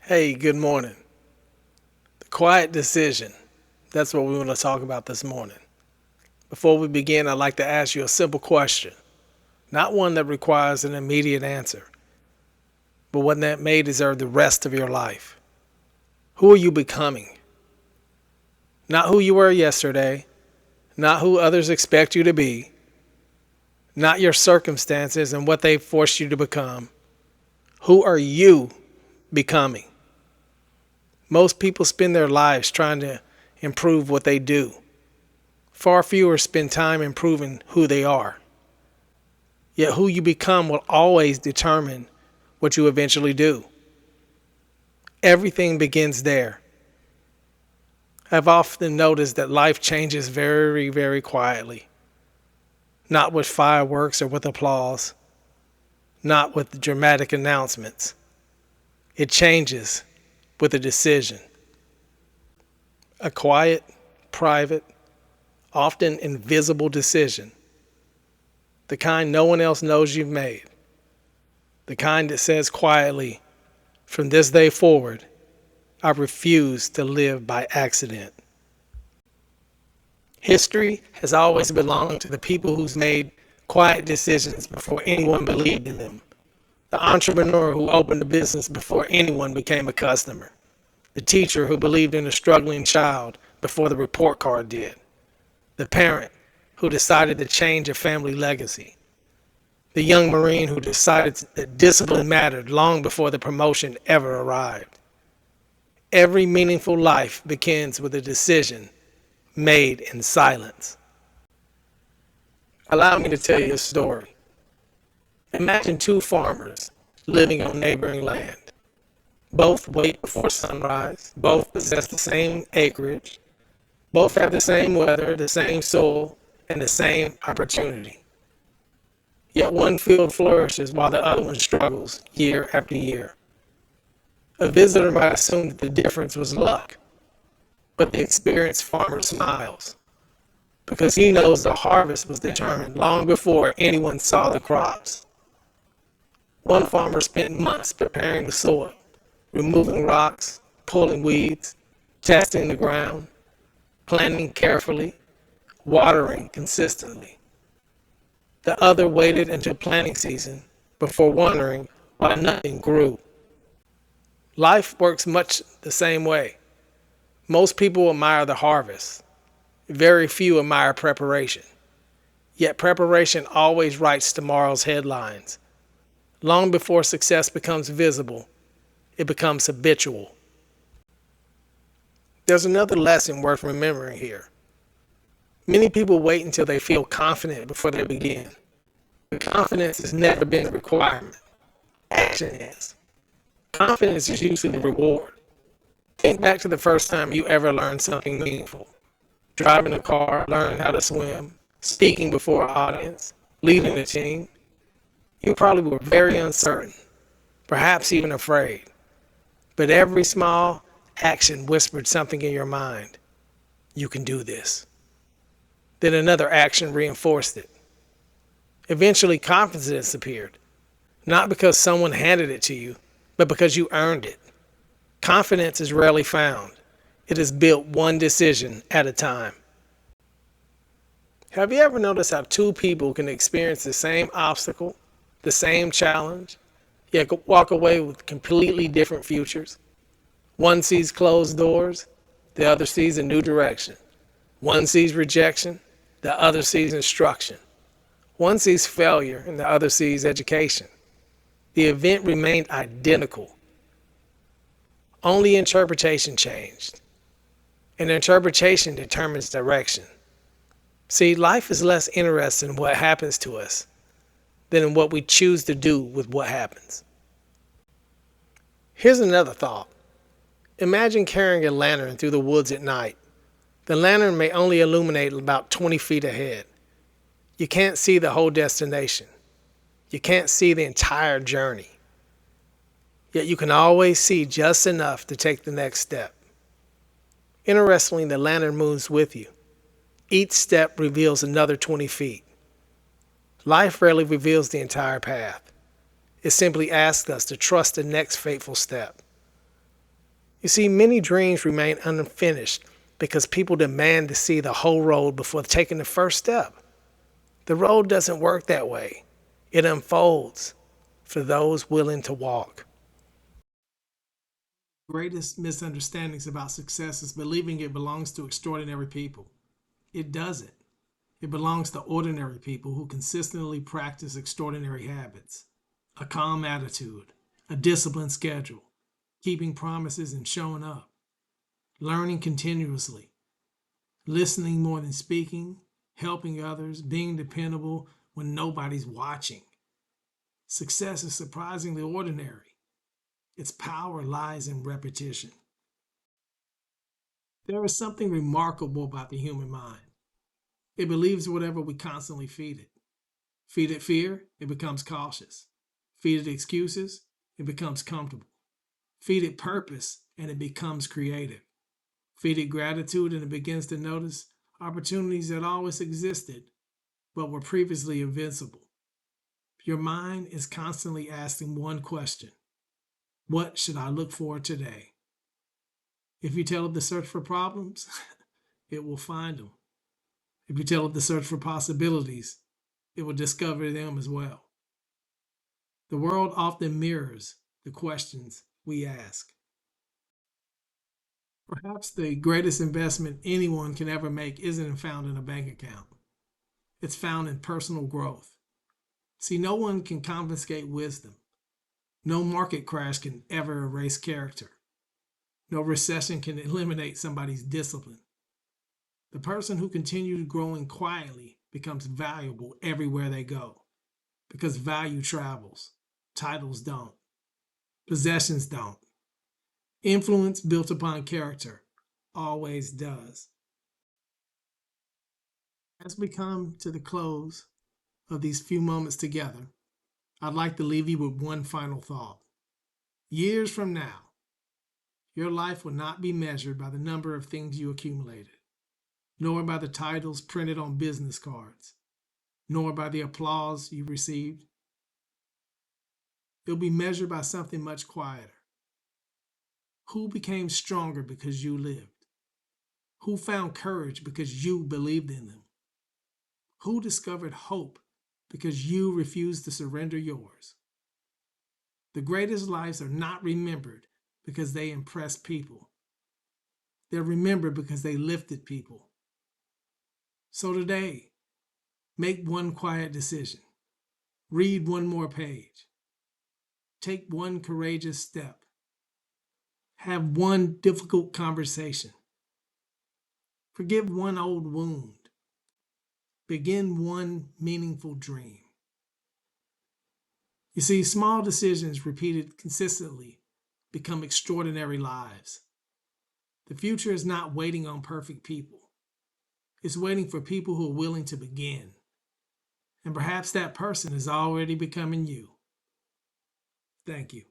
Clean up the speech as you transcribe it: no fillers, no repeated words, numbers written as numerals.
Hey, good morning. The quiet decision. That's what we want to talk about this morning. Before we begin, I'd like to ask you a simple question. Not one that requires an immediate answer, but one that may deserve the rest of your life. Who are you becoming? Not who you were yesterday, not who others expect you to be, not your circumstances and what they forced you to become. Who are you becoming? Most people spend their lives trying to improve what they do. Far fewer spend time improving who they are. Yet who you become will always determine what you eventually do. Everything begins there. I've often noticed that life changes very, very quietly. Not with fireworks or with applause. Not with dramatic announcements. It changes with a decision. A quiet, private, often invisible decision. The kind no one else knows you've made. The kind that says quietly, from this day forward, I refuse to live by accident. History has always belonged to the people who's made quiet decisions before anyone believed in them. The entrepreneur who opened a business before anyone became a customer. The teacher who believed in a struggling child before the report card did. The parent who decided to change a family legacy. The young Marine who decided that discipline mattered long before the promotion ever arrived. Every meaningful life begins with a decision made in silence. Allow me to tell you a story. Imagine two farmers living on neighboring land. Both wait before sunrise. Both possess the same acreage. Both have the same weather, the same soil, and the same opportunity. Yet one field flourishes while the other one struggles year after year. A visitor might assume that the difference was luck, but the experienced farmer smiles because he knows the harvest was determined long before anyone saw the crops. One farmer spent months preparing the soil, removing rocks, pulling weeds, testing the ground, planting carefully, watering consistently. The other waited until planting season before wondering why nothing grew. Life works much the same way. Most people admire the harvest. Very few admire preparation. Yet preparation always writes tomorrow's headlines. Long before success becomes visible, it becomes habitual. There's another lesson worth remembering here. Many people wait until they feel confident before they begin. But confidence has never been a requirement. Action is. Confidence is usually the reward. Think back to the first time you ever learned something meaningful. Driving a car, learning how to swim, speaking before an audience, leading a team. You probably were very uncertain, perhaps even afraid. But every small action whispered something in your mind. You can do this. Then another action reinforced it. Eventually, confidence appeared, not because someone handed it to you, but because you earned it. Confidence is rarely found. It is built one decision at a time. Have you ever noticed how two people can experience the same obstacle, the same challenge, yet walk away with completely different futures? One sees closed doors, the other sees a new direction. One sees rejection, the other sees instruction. One sees failure and the other sees education. The event remained identical. Only interpretation changed. And interpretation determines direction. See, life is less interested in what happens to us than in what we choose to do with what happens. Here's another thought. Imagine carrying a lantern through the woods at night. The lantern may only illuminate about 20 feet ahead. You can't see the whole destination. You can't see the entire journey. Yet you can always see just enough to take the next step. Interestingly, the lantern moves with you. Each step reveals another 20 feet. Life rarely reveals the entire path. It simply asks us to trust the next fateful step. You see, many dreams remain unfinished because people demand to see the whole road before taking the first step. The road doesn't work that way. It unfolds for those willing to walk. Greatest misunderstandings about success is believing it belongs to extraordinary people. It doesn't. It belongs to ordinary people who consistently practice extraordinary habits, a calm attitude, a disciplined schedule, keeping promises and showing up, learning continuously, listening more than speaking, helping others, being dependable when nobody's watching. Success is surprisingly ordinary. Its power lies in repetition. There is something remarkable about the human mind. It believes whatever we constantly feed it. Feed it fear, it becomes cautious. Feed it excuses, it becomes comfortable. Feed it purpose, and it becomes creative. Feed it gratitude, and it begins to notice opportunities that always existed but were previously invincible. Your mind is constantly asking one question: what should I look for today? If you tell it to search for problems, it will find them. If you tell it to search for possibilities, it will discover them as well. The world often mirrors the questions we ask. Perhaps the greatest investment anyone can ever make isn't found in a bank account. It's found in personal growth. See, no one can confiscate wisdom. No market crash can ever erase character. No recession can eliminate somebody's discipline. The person who continues growing quietly becomes valuable everywhere they go because value travels. Titles don't. Possessions don't. Influence built upon character always does. As we come to the close of these few moments together, I'd like to leave you with one final thought. Years from now, your life will not be measured by the number of things you accumulated, nor by the titles printed on business cards, nor by the applause you received. It'll be measured by something much quieter. Who became stronger because you lived? Who found courage because you believed in them? Who discovered hope because you refused to surrender yours? The greatest lives are not remembered because they impressed people. They're remembered because they lifted people. So today, make one quiet decision. Read one more page. Take one courageous step. Have one difficult conversation. Forgive one old wound. Begin one meaningful dream. You see, small decisions repeated consistently become extraordinary lives. The future is not waiting on perfect people. It's waiting for people who are willing to begin. And perhaps that person is already becoming you. Thank you.